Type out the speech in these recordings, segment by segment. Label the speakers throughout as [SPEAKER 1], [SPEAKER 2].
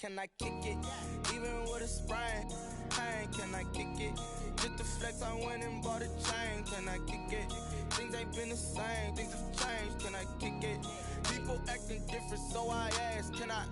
[SPEAKER 1] can I kick it? Even with a sprain, pain, can I kick it? Just to flex, I went and bought a chain, can I kick it? Things ain't been the same, things have changed, can I kick it? People acting different, so I ask, can I?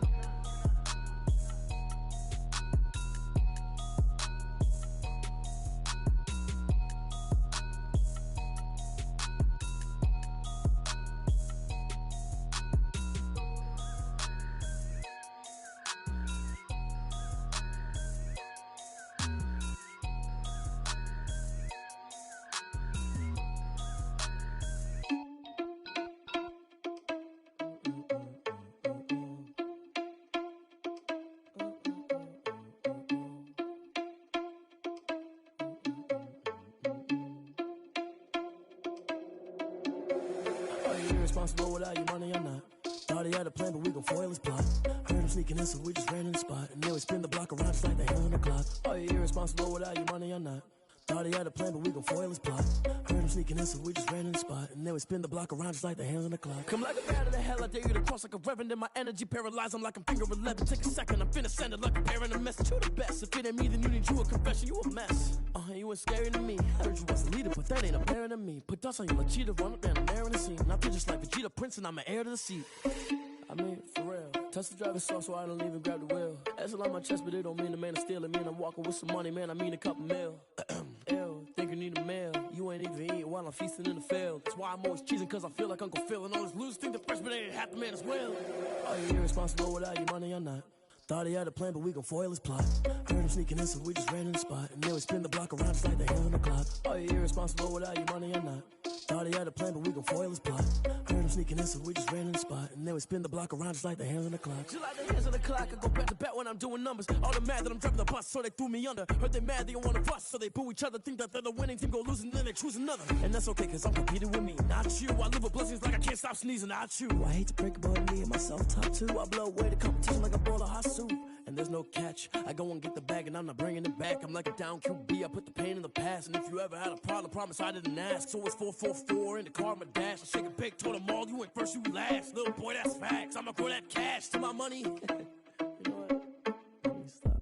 [SPEAKER 2] Irresponsible without your money or not. Thought he had a plan, but we gon' foil his plot. Heard him sneaking in, so we just ran in the spot. And then we spin the block around just like the hell on the clock. Are you irresponsible without your money or not? Thought he had a plan, but we gon' foil his plot. Heard him sneaking in, so we just ran in the spot. And then we spin the block around just like the hands on the clock. Come like a bat of the hell, I dare you to cross like a reverend. And my energy paralyzed, I'm like I'm finger 11. Take a second, I'm finna send it like a parent a message. You the best, if it ain't me, then you need you a confession. You a mess, you ain't scary to me. Heard you was a leader, but that ain't apparent to me. Put dust on you like cheetah, run up down the air in the scene. And I feel just like Vegeta Prince, and I'm an heir to the seat. I mean, for real. Touch the driver's soft so I don't even grab the wheel. That's on my chest, but it don't mean the man is stealing. Mean I'm walking with some money, man, I mean a couple mil. Ew, think you need a meal. You ain't even eating while I'm feasting in the field. That's why I'm always cheesing, cause I feel like Uncle Phil. And all those losers think the freshman ain't half the man as well. Are you irresponsible without your money or not? Thought he had a plan, but we gon' foil his plot. Heard him sneaking in, so we just ran in the spot. And then we spin the block around just like the hell on the clock. Are you irresponsible without your money or not? Thought he had a plan, but we gon' foil his plot. Heard him sneaking in, so we just ran in the spot. And then we spin the block around just like the hands on the clock. Just like the hands on the clock, I go back to back when I'm doing numbers. All the mad that I'm driving the bus, so they threw me under. Heard they mad, they don't wanna bust, so they boo each other. Think that they're the winning team, go losing, then they choose another. And that's okay, cause I'm competing with me, not you. I live with blessings like I can't stop sneezing, not you. I hate to break it, but me and myself top two. I blow away the competition like a bowl of hot soup. And there's no catch, I go and get the bag and I'm not bringing it back. I'm like a down QB, I put the pain in the past. And if you ever had a problem, promise I didn't ask. So it's 444 in the car, my dash. I shake a big, told them all, you ain't first, you last. Little boy, that's facts, I'ma grow that cash to my money. You know what, let me stop.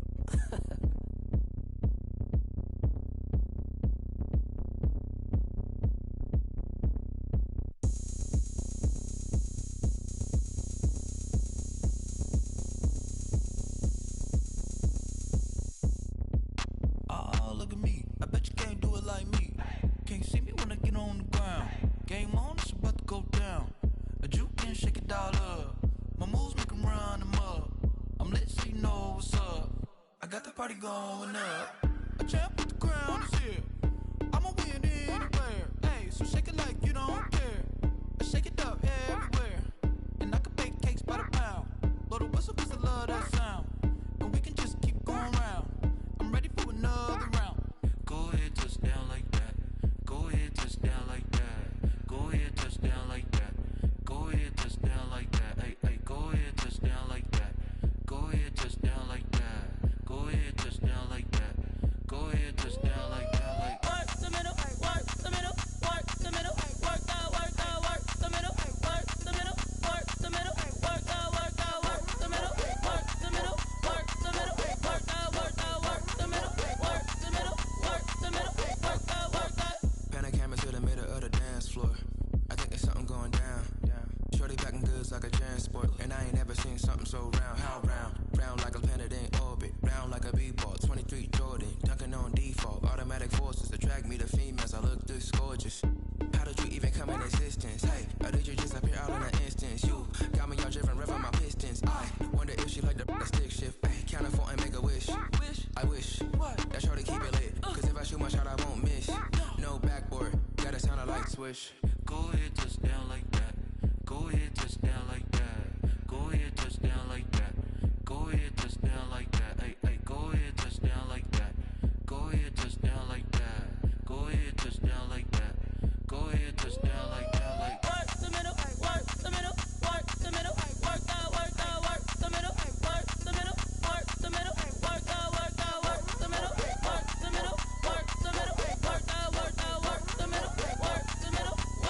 [SPEAKER 3] Party going up. A champ with the crown is here. I'ma win anywhere. Hey, so shake it like you don't care. I shake it up everywhere. And I can bake cakes by the pound. Blow the whistle cause I love that sound. And we can just keep going round. I'm ready for another round. Go ahead, touch down like that. Go ahead, touch down like that. Go ahead, touch down like that. Go ahead, touch down like that. Hey, hey, go ahead, touch down like that. Go ahead, touch down like that. Go ahead, touch down like that. Go ahead, touch down like that. Like
[SPEAKER 4] work the middle, work the middle, work the middle, work that, work the middle, work the middle, work the middle, work that, work the middle, work the middle, work the middle, work that, work the middle, work the middle, work the middle, work that.
[SPEAKER 5] Pan a camera to the middle of the dance floor. I think there's something going down. Shorty packing goods like a transport, and I ain't never seen something so round. How round? Round like a planet in orbit, round like a b-ball. 23 Jordan, dunking on default. Automatic forces attract me to females. I look this gorgeous. How did you even come in existence? Hey, or did you just appear out in an instance? You got me all driven, revving my pistons. I wonder if she like the stick shift. Ay, count to 4 and make a wish. I wish that shorty keep it lit. Cause if I shoot my shot, I won't miss. No backboard, gotta sound a light swish.
[SPEAKER 3] Go ahead, touch down like that. Go ahead, touch down like that. Go ahead, touch down like that. Go ahead, touch down like that. Hey, hey, go ahead, touch down like that. Go ahead, touch down like that. Go ahead, touch down like that. Go ahead, touch down like that. Like
[SPEAKER 4] work the middle, work the middle, work the middle, work that, work the middle, work the middle, work the middle, work that, work the middle, work the middle, work the middle, work that, work the middle, work the middle, work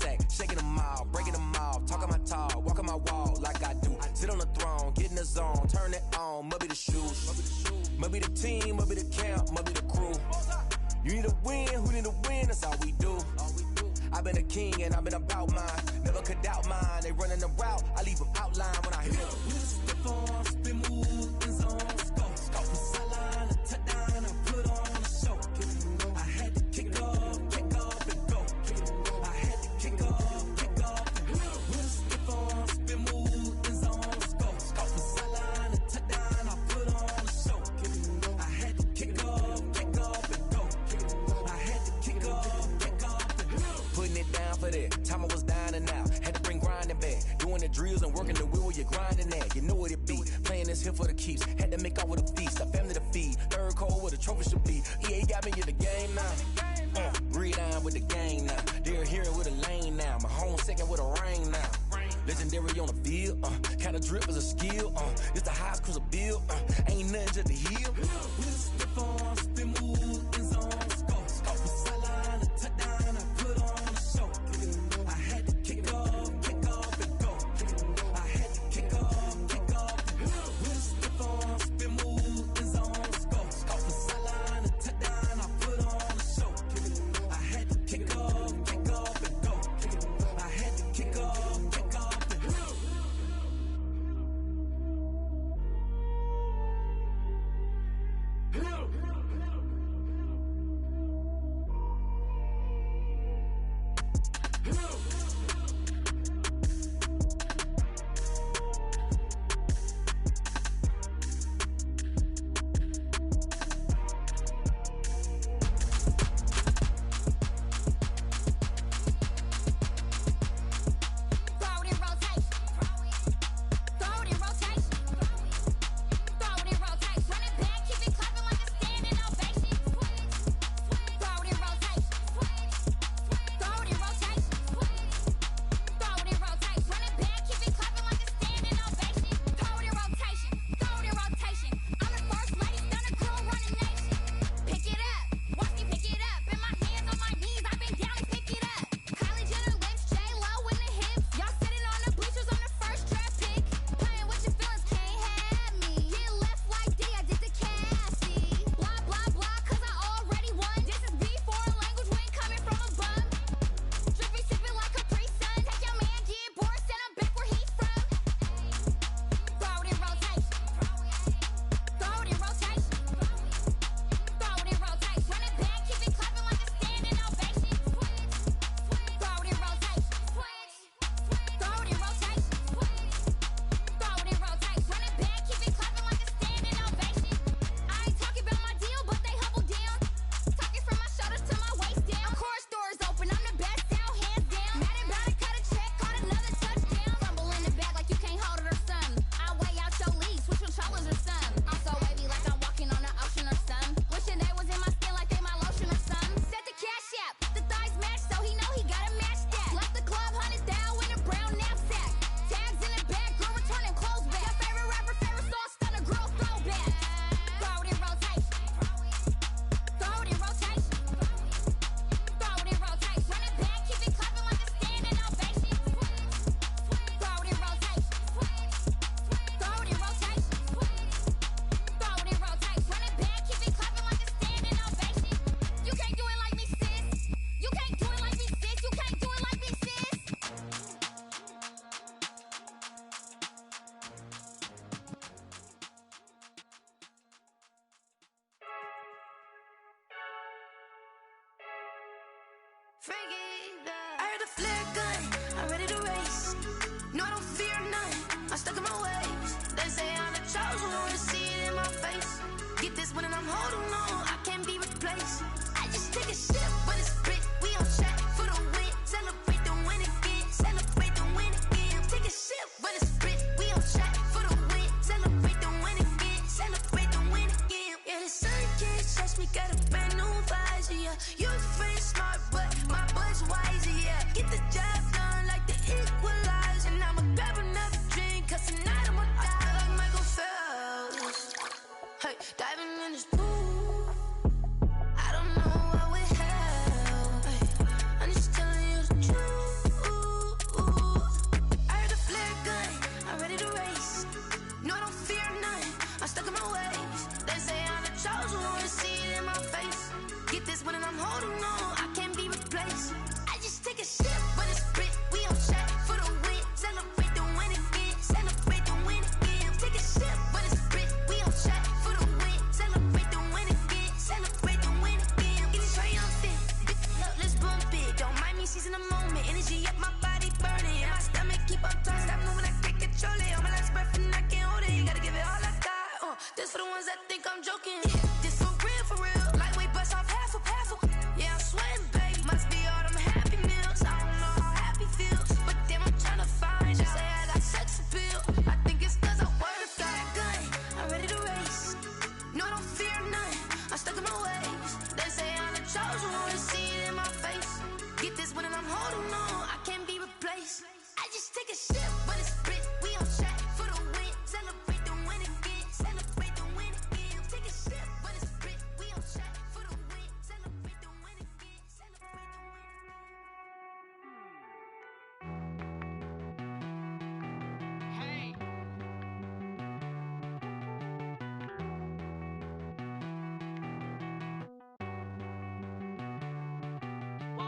[SPEAKER 6] sack, shaking them all, breaking them off, talking my talk, walking my wall like I do. Sit on the throne, get in the zone, turn it on, must be the shoes, must be the team, must be the camp, must be the crew. You need a win, who need a win, that's all we do. I've been a king and I've been about mine, never could doubt mine. They running the route, I leave them outline when I hit them. We just step on, spin, move, in zone, scope. From sideline to touchdown, I put on a show. I had to kick off and go. I had to kick off and go. We just step on, spin, move, in zone, scope. From sideline to touchdown, I put on a show. I had to kick off and go. I had to kick off and go. Putting it down for that. Time I was down and out. Had to bring grinding back. Doing the drills and working the wheel where you're grinding at. You know what it be. Playing this here for the keeps. Had to make off with a feast. A family to feed. Third cold where the trophy should be. EA got me in the game now. Breed on with the game now. They're here with a lane now. My home second with a rain now. Legendary on the field. Kinda drip is a skill. It's the highest cruiser bill. Ain't nothing just to heal. We just step on, spin, move, in zone, scope. From sideline to touchdown, I put on a show. I had to kick off and go. I had to kick off and go. We just step on, spin, move, in zone, scope. From sideline to touchdown, I put on a show. I had to kick off and go. I had to kick off and go.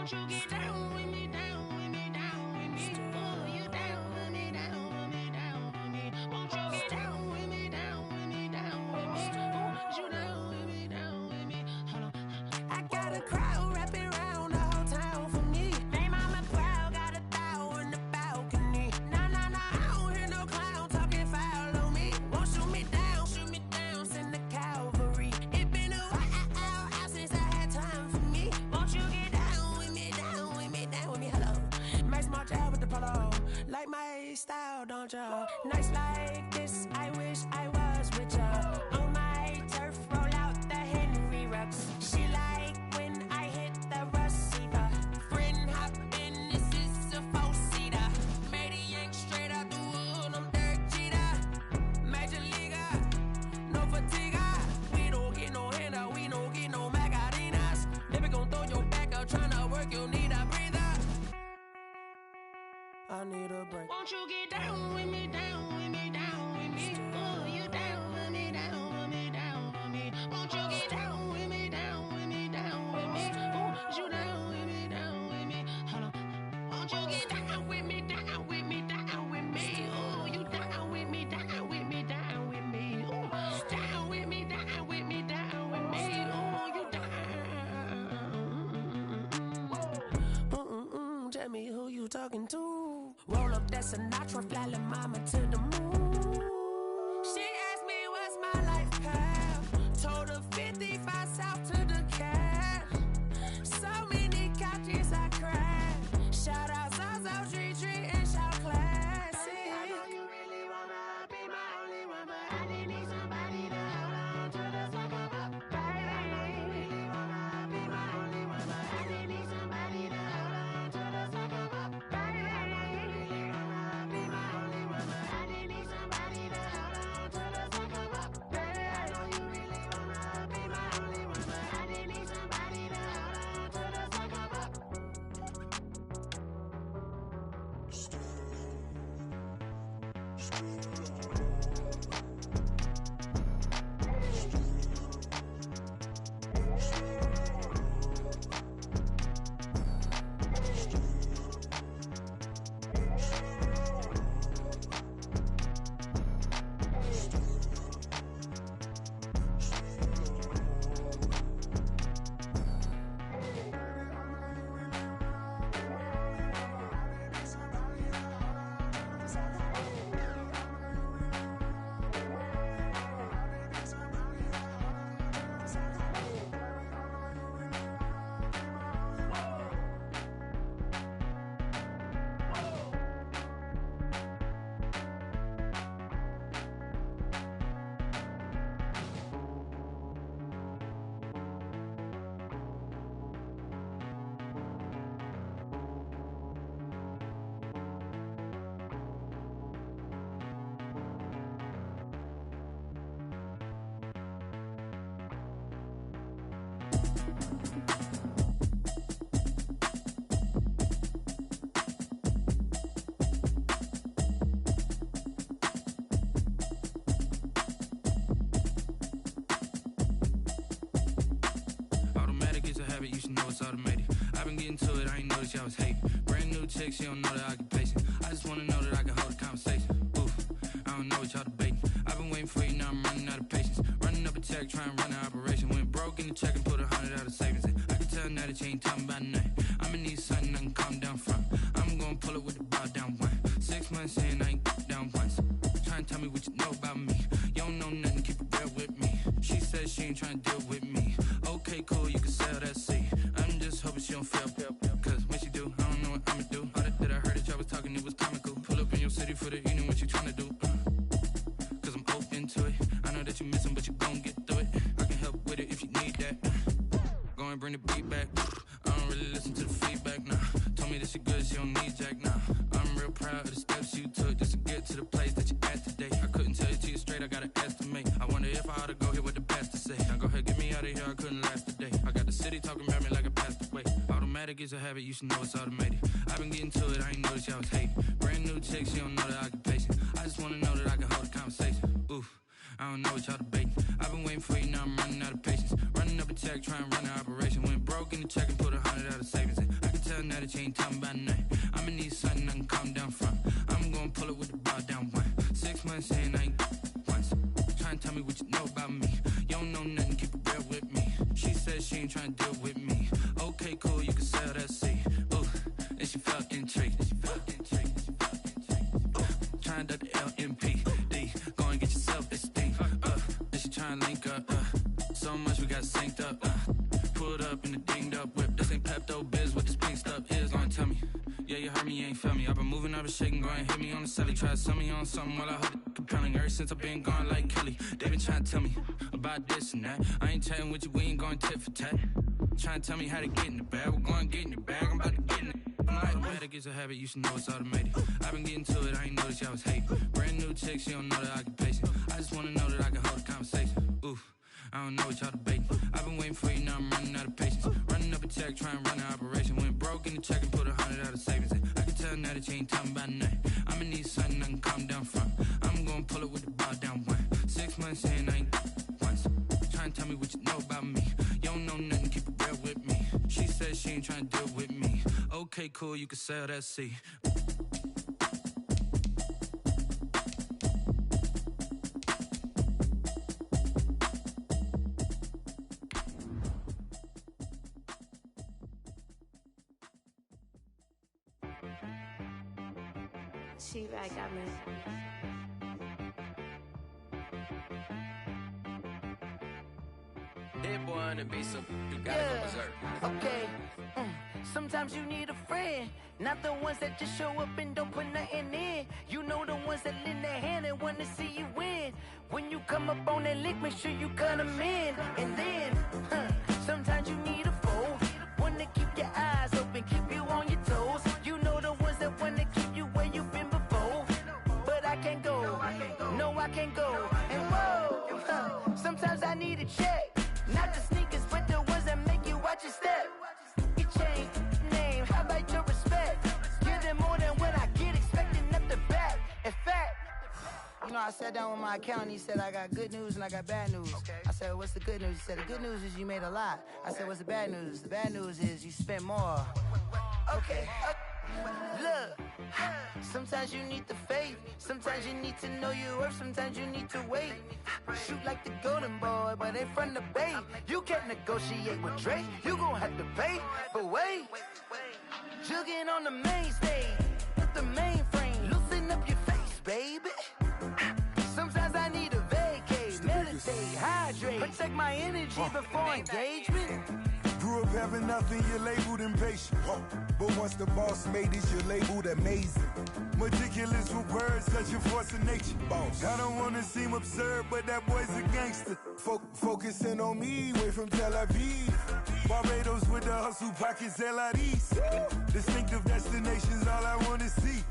[SPEAKER 7] Won't you get down with me, down with me, down with me? Oh, you down with me, down with me, down with me. Won't you get down with me, down with me, down with me? Oh, you down with me, down with me? Hold on. I got a crowd wrapping around the whole town for me. They mama proud, got a thou in the balcony. Nah, nah, nah, I don't hear no clown talking foul on me. Won't shoot me down, send the cavalry. It been a while since I had time for me. Won't you get down with me, down with me, down with me? Hello. Max March out with the polo. Like my style, don't ya? Nights like this, I wish I was with ya. On my turf, roll out the Henry Rux. She like when I hit the receiver. Friend hop in, this is a four-seater. Made a yank straight out the wood, I'm Derek Jeter. Major leaguer, no fatigue. We don't get no handout, we don't get no Magarinas. Never gon' throw your back out, tryna work, you need a breather. I need a break. Won't you get down with me, down with me, down with me? Oh, you down with me, down with me, down with me? Won't you get down with me, down with me, down with me? Oh, you down with me, down with me? Hold on. Won't you get down with me, down with me, down with me? Oh, you down with me, down with me, down with me? Oh, down with me, down with me, down with me? Oh, you down. Tell me who you talking to. Roll up that Sinatra, fly la mama to the moon. She asked me what's my life path. Told her 55 south to the cat. So many couches I cried. Shout out South Street and shout classic. I know you really wanna be my only one, but I didn't need somebody to hold on to the second up. Baby, I know you really wanna be my only one, but I didn't need somebody to hold on to the second up. Baby, I know you really wanna be my only one, but I didn't need somebody to hold on to the second up. Baby, I know you really wanna be my only one, but I didn't need somebody to hold on to the second up.
[SPEAKER 5] Automatic is a habit, you should know it's automated. I've been getting to it, I ain't noticed y'all was hating. Brand new chick, she don't know the occupation. I just wanna know that I can hold a conversation. Oof, I don't know what y'all debating. I've been waiting for you, now I'm running out of patience. Running up a check, trying to run an operation. Went broke in the check and put 100 out of savings in. I can tell now that you ain't talking about nothing. I'ma need something I can calm down from. I'm gonna pull it with the bow down one. 6 months in, I ain't down once. Trying to tell me what you know about me. You don't know nothing, keep it real with me. She said she ain't trying to deal with me. Okay, cool, you can sell that seed. I'm just hoping she don't fail. Cause when she do, I don't know what I'ma do. All that I heard that y'all was talking, it was comical. Pull up in your city for the evening, what you trying to do? Cause I'm open to it. I know that you missing, but you gon' get through it. I can help with it if you need that. Go and bring the beat back. I don't really listen to the feedback, nah. Told me that she good, she don't need jack, nah. I'm real proud of the steps you took just to get to the place that you at today. I couldn't tell you to you straight, I gotta estimate. I wonder if I ought to go here with the pastor say. Now go ahead, get me out of here, I couldn't last a day. I got the city talking about me like I passed away. Automatic is a habit, you should know it's automated. I've been getting to it, I ain't noticed y'all was hating. Brand new chick, she don't know the occupation. I just wanna know that I can hold a conversation. Oof, I don't know what y'all debating. I've been waiting for you, now I'm running out of patience. Running up a check, trying to run an operation. Went broke in the check and put 100 out of savings in. I can link up. So much we got synced up. Pulled up in the dinged up whip. This ain't Pepto Biz, what this pink stuff is. Gonna tell me. Yeah, you heard me, you ain't felt me. I've been moving, I've been shaking, go and hit me on the celly. Try to sell me on something while I hold it compelling. Ever since I've been gone like Kelly, they been trying to tell me about this and that. I ain't chatting with you, we ain't going tit for tat. Trying to tell me how to get in the bag. We're going to get in the bag, I'm about to get in it. I'm like, better get a habit, you should know it's automated. I've been getting to it, I ain't noticed y'all was hating. Brand new chick, she don't know that I can pace it. I just wanna know that I can hold a conversation. Oof, I don't know what y'all debating. I've been waiting for you, now I'm running out of patience. Running up a check, trying to run an operation. Went broke in the check and put 100 out of savings in. I can tell now that you ain't talking about nothing. I'ma need something I can calm down from. I'm gonna pull it with the ball down one. 6 months in, I ain't once. Trying to tell me what you know about me. You don't know nothing, keep it real with me. She said she ain't trying to deal with me. Okay, cool, you can sell that seat.
[SPEAKER 7] She right, got me.
[SPEAKER 5] Hit boy on the beat, so you gotta go berserk.
[SPEAKER 8] Okay. Sometimes you need a friend, not the ones that just show up and don't put nothing in. You know the ones that lend their hand and want to see you win. When you come up on that lick, make sure you cut them in. And then, sometimes you need a foe, one to keep your eyes open, keep you on your toes. You know the ones that want to keep you where you've been before. But I can't go, no I can't go. And whoa, sometimes I need a check, not the sneakers, but the ones that make you watch your step. Your chain, name, how about your respect? Give them more than what I get, expecting up the back. In fact, you know, I sat down with my accountant, he said I got good news and I got bad news. I said, what's the good news? He said, the good news is you made a lot. I said, what's the bad news? The bad news is you spent more. Okay, look, sometimes you need the faith, sometimes you need to know your worth, sometimes you need to wait. Shoot like the golden boy, but ain't from the bay. You can't negotiate with Drake, you gon' have to pay. But wait, jugging on the main stage, with the mainframe, loosen up your face, baby. Sometimes I need a vacate, meditate, hydrate, protect my energy before engagement.
[SPEAKER 9] Grew up having nothing, you're labeled impatient. But once the boss made it, you're labeled amazing. Meticulous with words, such a force of nature. Boss. I don't wanna seem absurd, but that boy's a gangster. Focusing on me, way from Tel Aviv. Barbados with the hustle pockets, LIDs. Distinctive destinations, all I wanna see.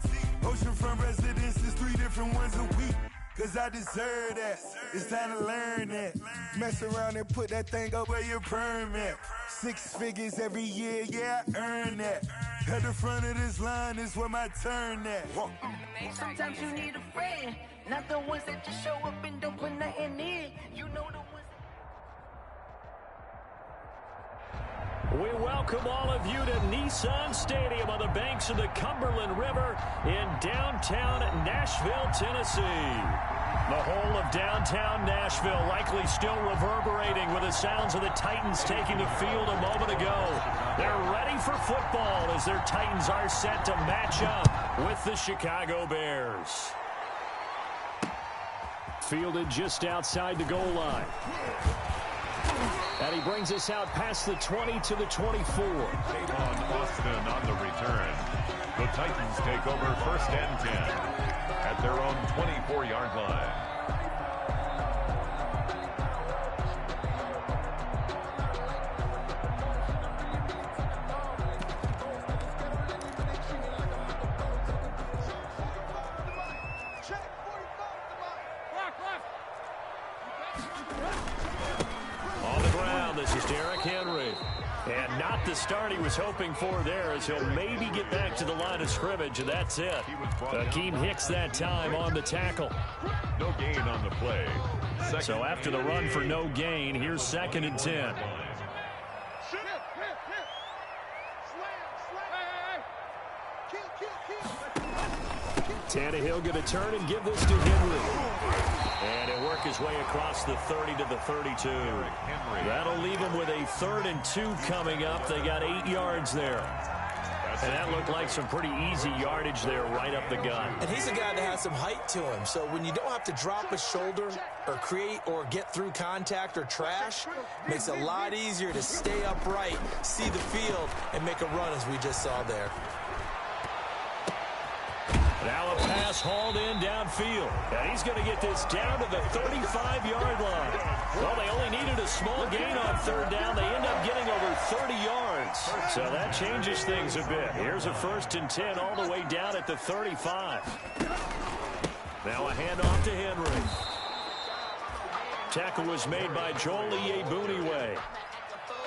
[SPEAKER 9] Oceanfront residences, 3 different ones a week. Cause I deserve that, it's time to learn that. Mess around and put that thing up where your permit. 6 figures every year, yeah, I earn that. At the front of this line is where my turn at.
[SPEAKER 8] Sometimes you need a friend, not the ones that just show up and don't put nothing in. You know the ones
[SPEAKER 10] We welcome all of you to Nissan Stadium on the banks of the Cumberland River in downtown Nashville, Tennessee. The whole of downtown Nashville likely still reverberating with the sounds of the Titans taking the field a moment ago. They're ready for football as their Titans are set to match up with the Chicago Bears. Fielded just outside the goal line. And he brings us out past the 20 to the 24.
[SPEAKER 11] Javon Austin on the return. The Titans take over 1st and 10 at their own 24-yard line.
[SPEAKER 10] And not the start he was hoping for there, as he'll maybe get back to the line of scrimmage, and that's it. Akeem Hicks that time on the tackle.
[SPEAKER 11] No gain on the play.
[SPEAKER 10] So after the run for no gain, here's 2nd and 10. Tannehill going to turn and give this to Henry. And he'll work his way across the 30 to the 32. That'll leave him with a 3rd and 2 coming up. They got 8 yards there. And that looked like some pretty easy yardage there right up the gut.
[SPEAKER 12] And he's a guy that has some height to him. So when you don't have to drop a shoulder or create or get through contact or trash, makes it a lot easier to stay upright, see the field, and make a run as we just saw there.
[SPEAKER 10] Now a pass hauled in downfield. And he's going to get this down to the 35-yard line. Well, they only needed a small gain on third down. They end up getting over 30 yards. So that changes things a bit. Here's a 1st and 10 all the way down at the 35. Now a handoff to Henry. Tackle was made by Joel Iyiegbuniwe.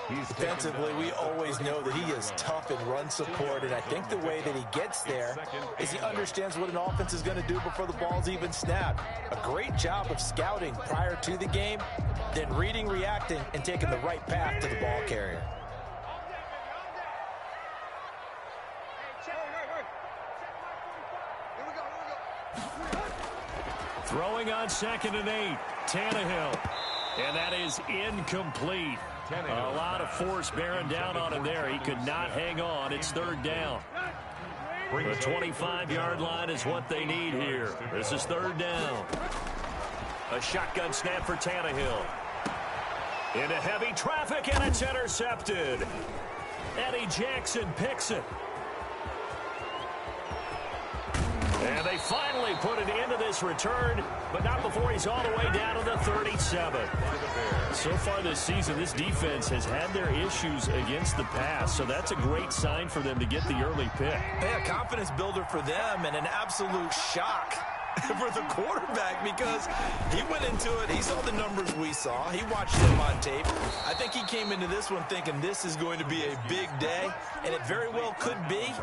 [SPEAKER 12] Defensively, we always know that he is tough in run support, and I think the way that he gets there is he understands what an offense is going to do before the ball's even snapped. A great job of scouting prior to the game, then reading, reacting, and taking the right path to the ball carrier.
[SPEAKER 10] Throwing on 2nd and 8, Tannehill. And that is incomplete. A lot of force bearing down on him there. He could not hang on. It's 3rd down. The 25-yard line is what they need here. This is 3rd down. A shotgun snap for Tannehill. Into heavy traffic, and it's intercepted. Eddie Jackson picks it. And they finally put an end to this return, but not before he's all the way down to the 37. So far this season, this defense has had their issues against the pass, so that's a great sign for them to get the early pick.
[SPEAKER 12] Yeah, confidence builder for them and an absolute shock for the quarterback because he went into it. He saw the numbers we saw. He watched them on tape. I think he came into this one thinking this is going to be a big day, and it very well could be.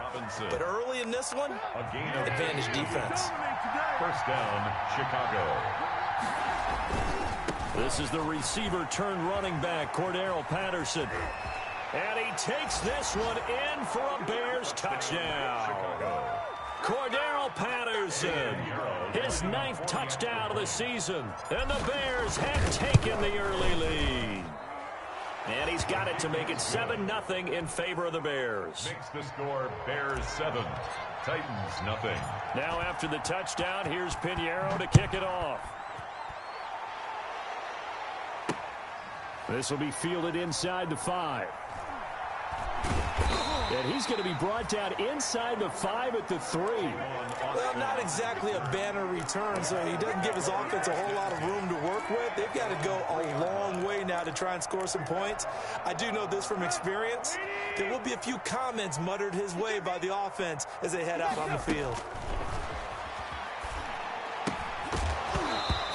[SPEAKER 12] But early in this one, advantage defense.
[SPEAKER 11] 1st down, Chicago.
[SPEAKER 10] This is the receiver turned running back, Cordero Patterson. And he takes this one in for a Bears touchdown. Cordero Patterson, his 9th touchdown of the season. And the Bears have taken the early lead. And he's got it to make it 7-0 in favor of the Bears.
[SPEAKER 11] Makes the score Bears 7, Titans nothing.
[SPEAKER 10] Now after the touchdown, here's Pinheiro to kick it off. This will be fielded inside the 5. And he's going to be brought down inside the 5 at the 3.
[SPEAKER 12] Well, not exactly a banner return, so he doesn't give his offense a whole lot of room to work with. They've got to go a long way now to try and score some points. I do know this from experience. There will be a few comments muttered his way by the offense as they head out on the field.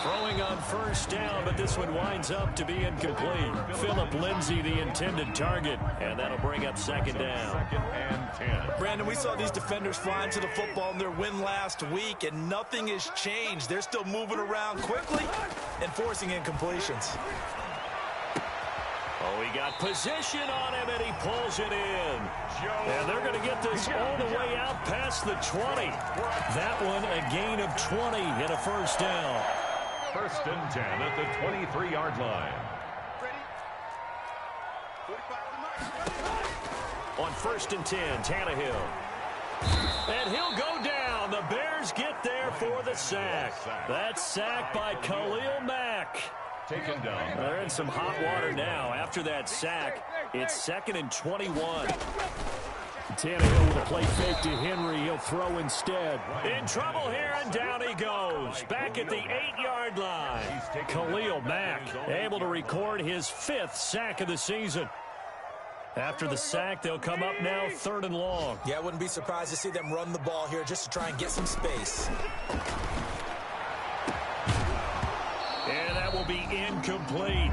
[SPEAKER 10] Throwing on 1st down, but this one winds up to be incomplete. Phillip Lindsay, the intended target, and that'll bring up 2nd down.
[SPEAKER 11] 2nd and 10.
[SPEAKER 12] Brandon, we saw these defenders flying to the football in their win last week, and nothing has changed. They're still moving around quickly and forcing incompletions.
[SPEAKER 10] Oh, he got position on him, and he pulls it in. And they're going to get this all the way out past the 20. That one, a gain of 20 and a 1st down.
[SPEAKER 11] 1st and 10 at the 23-yard line.
[SPEAKER 10] On 1st and 10, Tannehill. And he'll go down. The Bears get there for the sack. That's sacked by Khalil Mack.
[SPEAKER 11] Taken down.
[SPEAKER 10] They're in some hot water now. After that sack, it's 2nd and 21. Tannehill with a play fake to Henry. He'll throw instead. In trouble here, and down he goes. Back at the 8-yard line. Khalil Mack able to record his 5th sack of the season. After the sack, they'll come up now 3rd and long.
[SPEAKER 12] Yeah, I wouldn't be surprised to see them run the ball here just to try and get some space.
[SPEAKER 10] And that will be incomplete.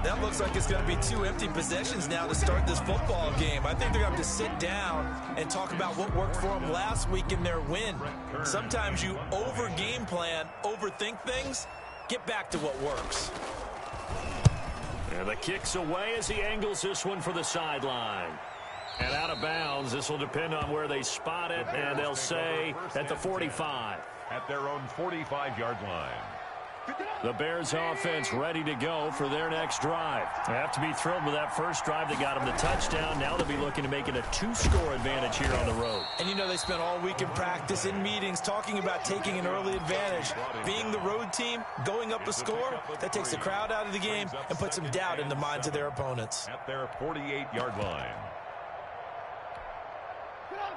[SPEAKER 12] That looks like it's going to be 2 empty possessions now to start this football game. I think they're going to have to sit down and talk about what worked for them last week in their win. Sometimes you over-game plan, overthink things, get back to what works.
[SPEAKER 10] And the kick's away as he angles this one for the sideline. And out of bounds, this will depend on where they spot it, and they'll say at the 45.
[SPEAKER 11] At their own 45-yard line.
[SPEAKER 10] The Bears offense ready to go for their next drive. They have to be thrilled with that first drive that got them the touchdown. Now they'll be looking to make it a 2-score advantage here on the road.
[SPEAKER 12] And you know they spent all week in practice, in meetings, talking about taking an early advantage. Being the road team, going up a score, that takes the crowd out of the game and puts some doubt in the minds of their opponents.
[SPEAKER 11] At their 48-yard line.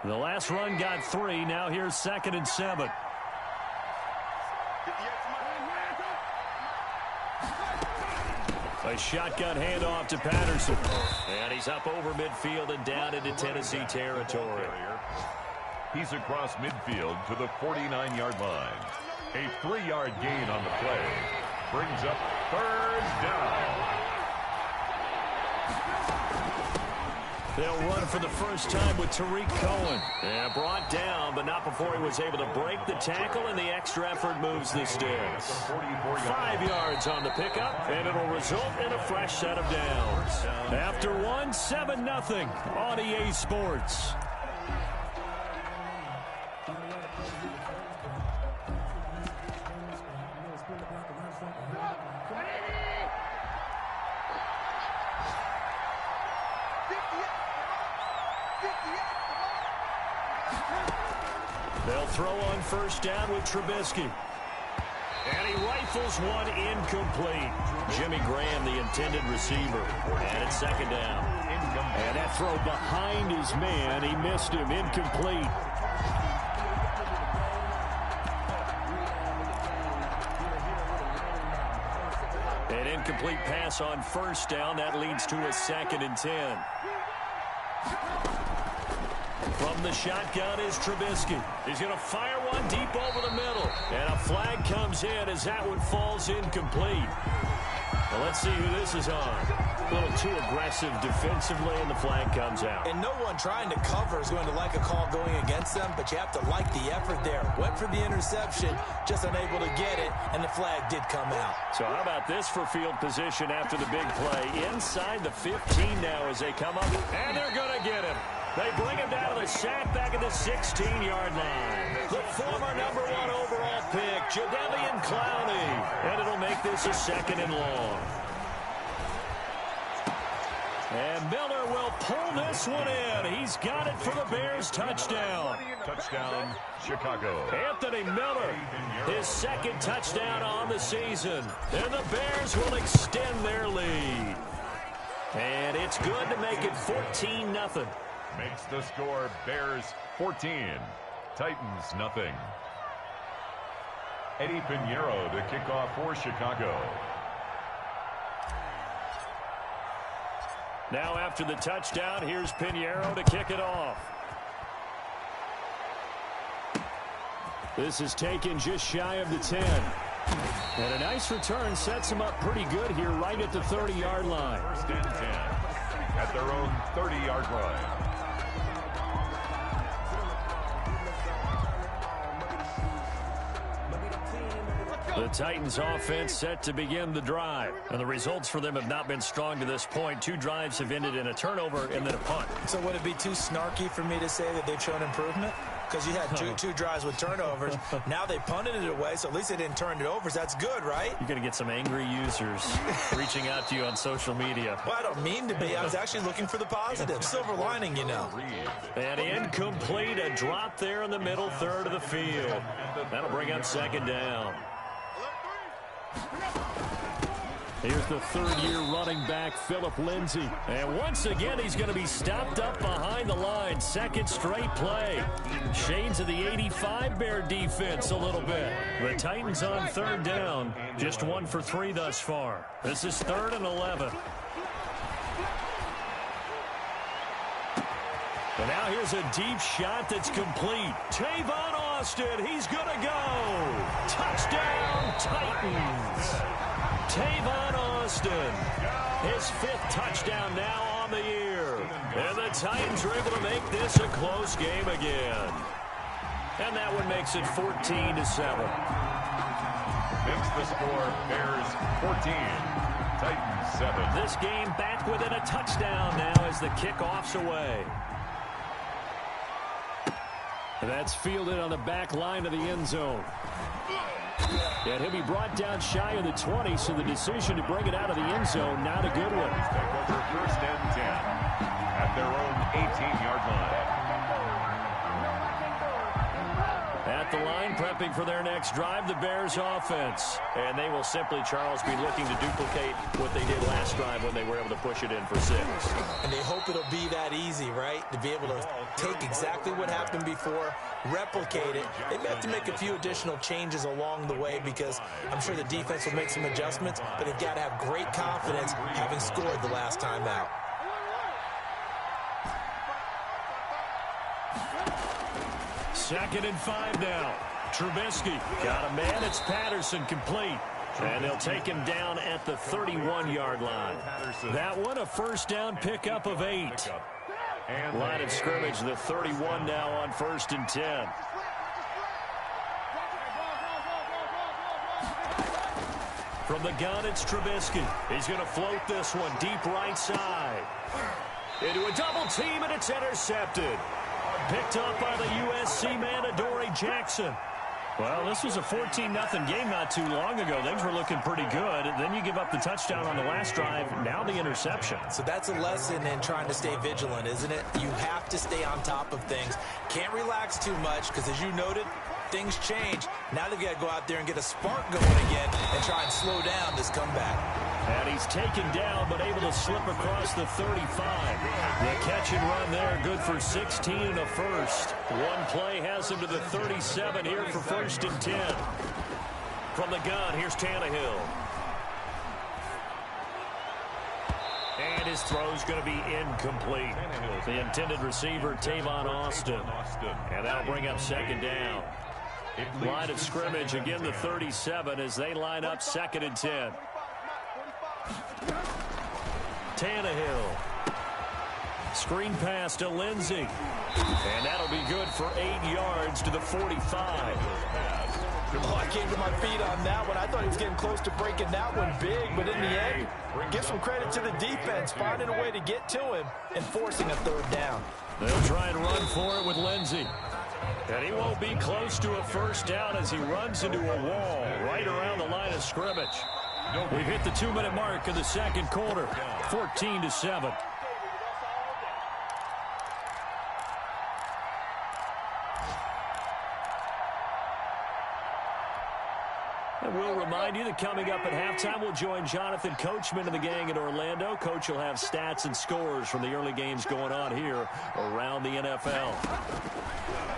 [SPEAKER 10] The last run got 3. Now here's 2nd and 7. A shotgun handoff to Patterson. And he's up over midfield and down into Tennessee territory.
[SPEAKER 11] He's across midfield to the 49-yard line. A 3-yard gain on the play. Brings up 3rd down.
[SPEAKER 10] They'll run for the first time with Tariq Cohen. And brought down, but not before he was able to break the tackle, and the extra effort moves the sticks. 5 yards on the pickup, and it'll result in a fresh set of downs. After one, 7-0 on EA Sports. They'll throw on first down with Trubisky. And he rifles one incomplete. Jimmy Graham, the intended receiver. And it's 2nd down. And that throw behind his man. He missed him. Incomplete. An incomplete pass on first down. That leads to a 2nd and 10. From the shotgun is Trubisky. He's going to fire one deep over the middle. And a flag comes in as that one falls incomplete. Well, let's see who this is on. A little too aggressive defensively, and the flag comes out.
[SPEAKER 12] And no one trying to cover is going to like a call going against them, but you have to like the effort there. Went for the interception, just unable to get it, and the flag did come out.
[SPEAKER 10] So how about this for field position after the big play? Inside the 15 now as they come up, and they're going to get him. They bring him down to the sack back at the 16-yard line. The former number 1 overall pick, Jadeveon Clowney. And it'll make this a 2nd and long. And Miller will pull this one in. He's got it for the Bears touchdown.
[SPEAKER 11] Touchdown, Chicago.
[SPEAKER 10] Anthony Miller, his 2nd touchdown on the season. And the Bears will extend their lead. And it's good to make it 14-0.
[SPEAKER 11] Makes the score Bears 14, Titans nothing. Eddie Pinheiro to kick off for Chicago.
[SPEAKER 10] Now after the touchdown, here's Pinheiro to kick it off. This is taken just shy of the 10. And a nice return sets him up pretty good here right at the 30-yard line.
[SPEAKER 11] 1st and 10 at their own 30-yard line.
[SPEAKER 10] The Titans offense set to begin the drive. And the results for them have not been strong to this point. 2 drives have ended in a turnover and then a punt.
[SPEAKER 12] So would it be too snarky for me to say that they've shown improvement? Because you had two drives with turnovers. Now they punted it away, so at least they didn't turn it over. So that's good, right?
[SPEAKER 10] You're going to get some angry users reaching out to you on social media.
[SPEAKER 12] Well, I don't mean to be. I was actually looking for the positive. Silver lining, you know.
[SPEAKER 10] And incomplete, a drop there in the middle 3rd of the field. That'll bring up 2nd down. Here's the 3rd-year running back, Phillip Lindsay. And once again, he's going to be stopped up behind the line. 2nd straight play. Shades of the 85 Bear defense a little bit. The Titans on 3rd down. Just 1 for 3 thus far. This is 3rd and 11. And now here's a deep shot that's complete. Tavon Austin, he's going to go. Touchdown, Titans. Tavon Austin, his 5th touchdown now on the year. And the Titans are able to make this a close game again. And that one makes it 14-7.
[SPEAKER 11] Makes the score Bears 14, Titans 7.
[SPEAKER 10] This game back within a touchdown now as the kickoff's away. That's fielded on the back line of the end zone. And he'll be brought down shy of the 20, so the decision to bring it out of the end zone, not a good one.
[SPEAKER 11] Take over first and 10 at their own 18-yard line.
[SPEAKER 10] At the line, prepping for their next drive, the Bears offense. And they will simply, Charles, be looking to duplicate what they did last drive when they were able to push it in for 6.
[SPEAKER 12] And they hope it'll be that easy, right? To be able to take exactly what happened before, replicate it. They may have to make a few additional changes along the way because I'm sure the defense will make some adjustments, but they've got to have great confidence having scored the last time out.
[SPEAKER 10] Second and 5 now. Trubisky got a man. It's Patterson complete. And they'll take him down at the 31-yard line. That one, a first down pickup of 8. Line of scrimmage, the 31 now on first and 10. From the gun, it's Trubisky. He's going to float this one deep right side. Into a double team, and it's intercepted. Picked up by the USC man, Adoree Jackson. Well, this was a 14-0 game not too long ago. Things were looking pretty good. Then you give up the touchdown on the last drive. Now the interception.
[SPEAKER 12] So that's a lesson in trying to stay vigilant, isn't it? You have to stay on top of things. Can't relax too much because, as you noted, things change. Now they've got to go out there and get a spark going again and try and slow down this comeback.
[SPEAKER 10] And he's taken down, but able to slip across the 35. The catch and run there, good for 16 and a first. One play has him to the 37 here for first and 10. From the gun, here's Tannehill. And his throw's going to be incomplete. The intended receiver, Tavon Austin. And that'll bring up second down. Line of scrimmage, again the 37 as they line up second and 10. Tannehill. Screen pass to Lindsey. And that'll be good for 8 yards to the 45.
[SPEAKER 12] Oh, I came to my feet on that one. I thought he was getting close to breaking that one big, but in the end, give some credit to the defense, finding a way to get to him and forcing a third down.
[SPEAKER 10] They'll try and run for it with Lindsey. And he won't be close to a first down as he runs into a wall right around the line of scrimmage. We've hit the 2-minute mark in the second quarter, 14-7. And we'll remind you that coming up at halftime, we'll join Jonathan Coachman and the gang in Orlando. Coach will have stats and scores from the early games going on here around the NFL.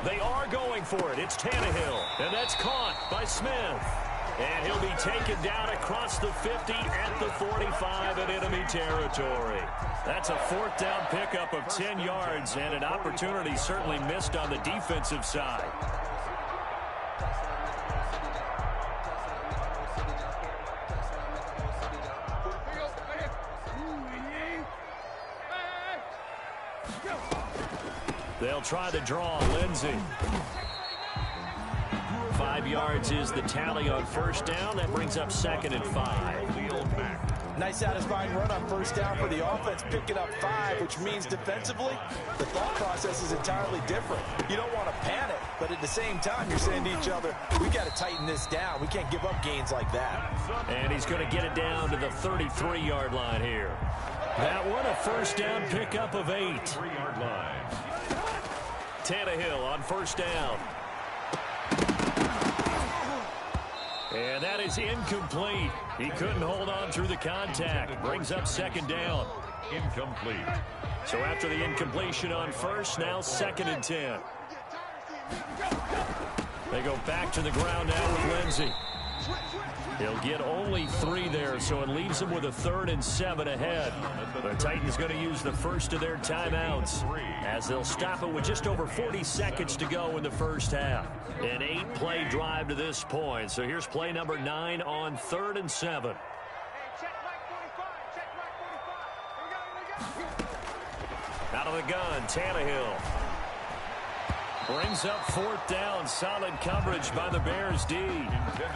[SPEAKER 10] They are going for it. It's Tannehill, and that's caught by Smith. And he'll be taken down across the 50 at the 45 in enemy territory. That's a fourth down pickup of 10 yards and an opportunity certainly missed on the defensive side. They'll try to draw Lindsey. 5 yards is the tally on first down. That brings up second and 5.
[SPEAKER 12] Nice satisfying run on first down for the offense, picking up 5, which means defensively, the thought process is entirely different. You don't want to panic, but at the same time, you're saying to each other, we got to tighten this down. We can't give up gains like that.
[SPEAKER 10] And he's going to get it down to the 33-yard line here. That one, a first down pickup of 8.
[SPEAKER 11] 3-yard line.
[SPEAKER 10] Tannehill on first down. And that is incomplete. He couldn't hold on through the contact. Brings up second down.
[SPEAKER 11] Incomplete.
[SPEAKER 10] So after the incompletion on first, now second and 10. They go back to the ground now with Lindsey. He'll get only 3 there, so it leaves him with a 3rd and 7 ahead. The Titans going to use the first of their timeouts as they'll stop it with just over 40 seconds to go in the first half. An 8-play drive to this point. So here's play number 9 on 3rd and 7. Out of the gun, Tannehill. Brings up 4th down. Solid coverage by the Bears D.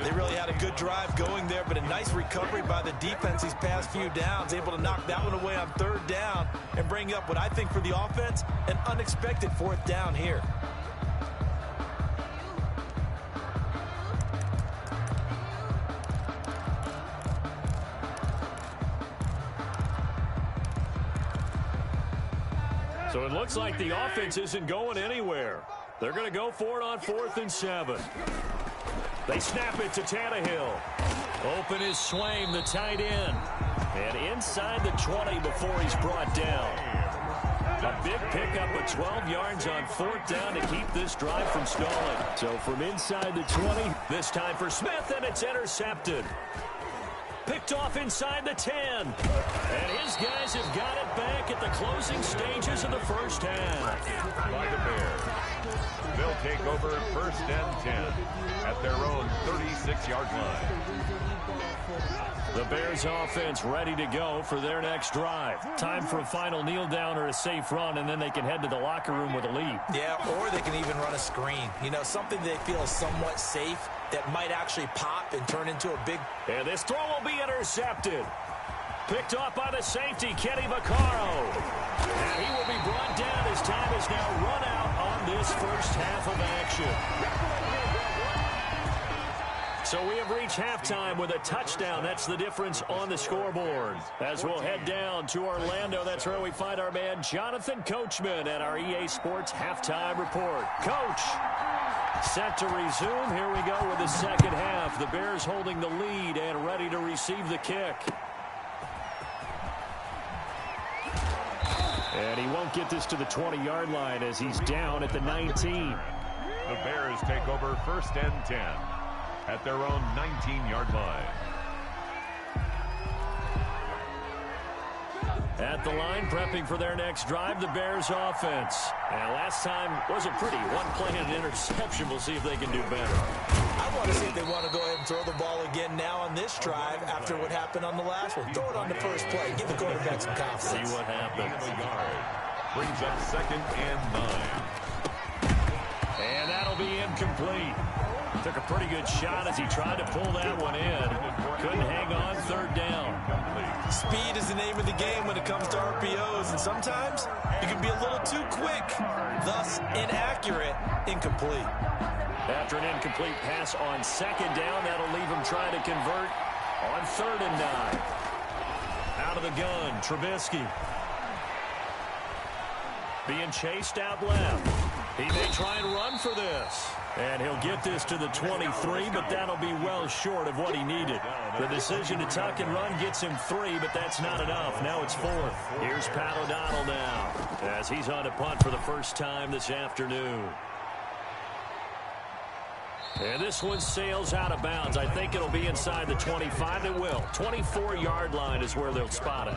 [SPEAKER 12] They really had a good drive going there, but a nice recovery by the defense these past few downs. Able to knock that one away on 3rd down and bring up what I think for the offense, an unexpected 4th down here.
[SPEAKER 10] So it looks like the offense isn't going anywhere. They're going to go for it on 4th and 7. They snap it to Tannehill. Open is Swaim, the tight end. And inside the 20 before he's brought down. A big pickup of 12 yards on 4th down to keep this drive from stalling. So from inside the 20, this time for Smith, and it's intercepted. Picked off inside the 10. And his guys have got it back at the closing stages of the first half.
[SPEAKER 11] By the Bears. They'll take over 1st and 10 at their own 36-yard line.
[SPEAKER 10] The Bears offense ready to go for their next drive. Time for a final kneel down or a safe run, and then they can head to the locker room with a lead.
[SPEAKER 12] Yeah, or they can even run a screen. You know, something they feel is somewhat safe that might actually pop and turn into a big...
[SPEAKER 10] And this throw will be intercepted. Picked off by the safety, Kenny Vaccaro. And he will be brought down. His time is now run out on this first half of action. So we have reached halftime with a touchdown. That's the difference on the scoreboard. As we'll head down to Orlando, that's where we find our man Jonathan Coachman at our EA Sports Halftime Report. Coach, set to resume. Here we go with the second half. The Bears holding the lead and ready to receive the kick. And he won't get this to the 20-yard line as he's down at the 19.
[SPEAKER 11] The Bears take over 1st and 10 at their own 19-yard line.
[SPEAKER 10] At the line, prepping for their next drive, the Bears offense. And last time wasn't pretty. One play and an interception. We'll see if they can do better.
[SPEAKER 12] I want to see if they want to go ahead and throw the ball again now on this drive after what happened on the last one. Throw it on the first play. Give the quarterback some confidence.
[SPEAKER 10] See what happens.
[SPEAKER 11] Brings up 2nd and 9.
[SPEAKER 10] And that'll be incomplete. Took a pretty good shot as he tried to pull that one in. Couldn't hang on 3rd down.
[SPEAKER 12] Speed is the name of the game when it comes to RPOs, and sometimes you can be a little too quick, thus inaccurate, incomplete.
[SPEAKER 10] After an incomplete pass on 2nd down, that'll leave him trying to convert on 3rd and 9. Out of the gun, Trubisky. Being chased out left. He may try and run for this. And he'll get this to the 23, but that'll be well short of what he needed. The decision to tuck and run gets him 3, but that's not enough. Now it's 4th. Here's Pat O'Donnell now as he's on to punt for the first time this afternoon. And this one sails out of bounds. I think it'll be inside the 25. It will. 24-yard line is where they'll spot it.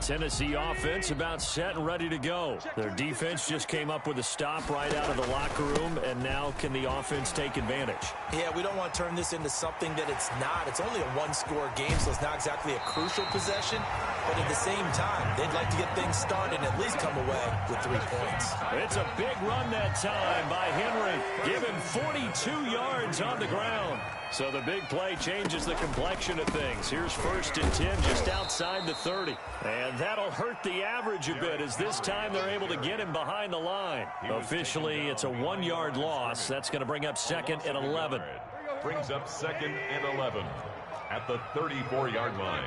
[SPEAKER 10] Tennessee offense about set and ready to go. Their defense just came up with a stop right out of the locker room, and now can the offense take advantage?
[SPEAKER 12] Yeah, we don't want to turn this into something that it's not. It's only a one-score game, so it's not exactly a crucial possession. But at the same time, they'd like to get things started and at least come away with 3 points.
[SPEAKER 10] It's a big run that time by Henry. Give him 42 yards on the ground. So the big play changes the complexion of things. Here's 1st and 10 just outside the 30. And that'll hurt the average a bit as this time they're able to get him behind the line. Officially, it's a 1-yard loss. That's going to bring up 2nd and 11.
[SPEAKER 11] Brings up 2nd and 11 at the 34-yard line.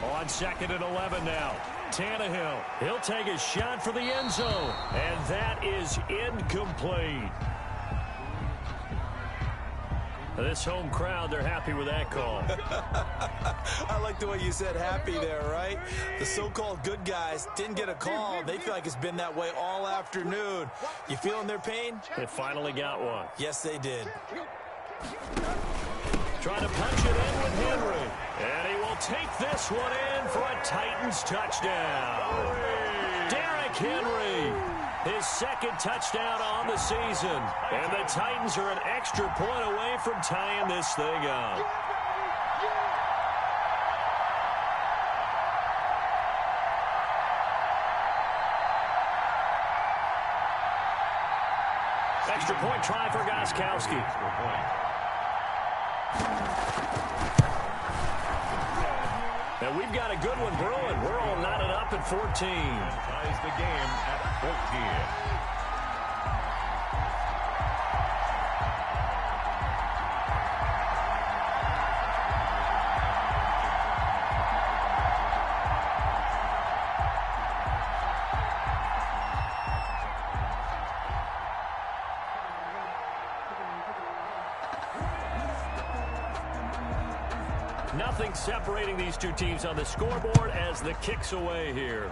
[SPEAKER 10] On 2nd and 11 now. Tannehill. He'll take a shot for the end zone. And that is incomplete. This home crowd, they're happy with that call.
[SPEAKER 12] I like the way you said happy there, right? The so-called good guys didn't get a call. They feel like it's been that way all afternoon. You feeling their pain?
[SPEAKER 10] They finally got one.
[SPEAKER 12] Yes, they did.
[SPEAKER 10] Trying to punch it in with Henry. And he will take this one in for a Titans touchdown. Derrick Henry. His 2nd touchdown on the season. And the Titans are an extra point away from tying this thing up. Extra point try for Gostkowski. And we've got a good one brewing. We're all knotted up at 14.
[SPEAKER 11] Ties the game at 14.
[SPEAKER 10] Nothing separating these two teams on the scoreboard as the kick's away here.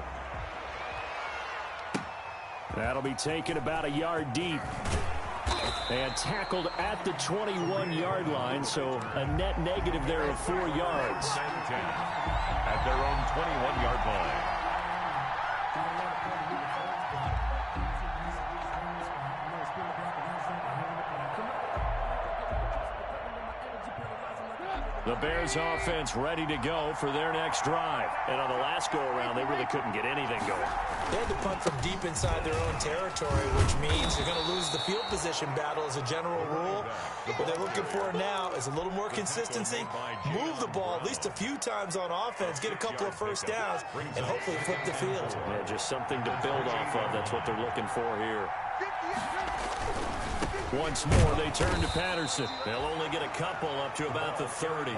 [SPEAKER 10] That'll be taken about a yard deep. And tackled at the 21-yard line, so a net negative there of 4 yards.
[SPEAKER 11] At their own 21-yard line.
[SPEAKER 10] The Bears offense ready to go for their next drive. And on the last go-around, they really couldn't get anything going.
[SPEAKER 12] They had to punt from deep inside their own territory, which means they're going to lose the field position battle as a general rule. What they're looking for now is a little more consistency, move the ball at least a few times on offense, get a couple of first downs, and hopefully flip the field.
[SPEAKER 10] Yeah, just something to build off of. That's what they're looking for here. Once more, they turn to Patterson. They'll only get a couple up to about the 30.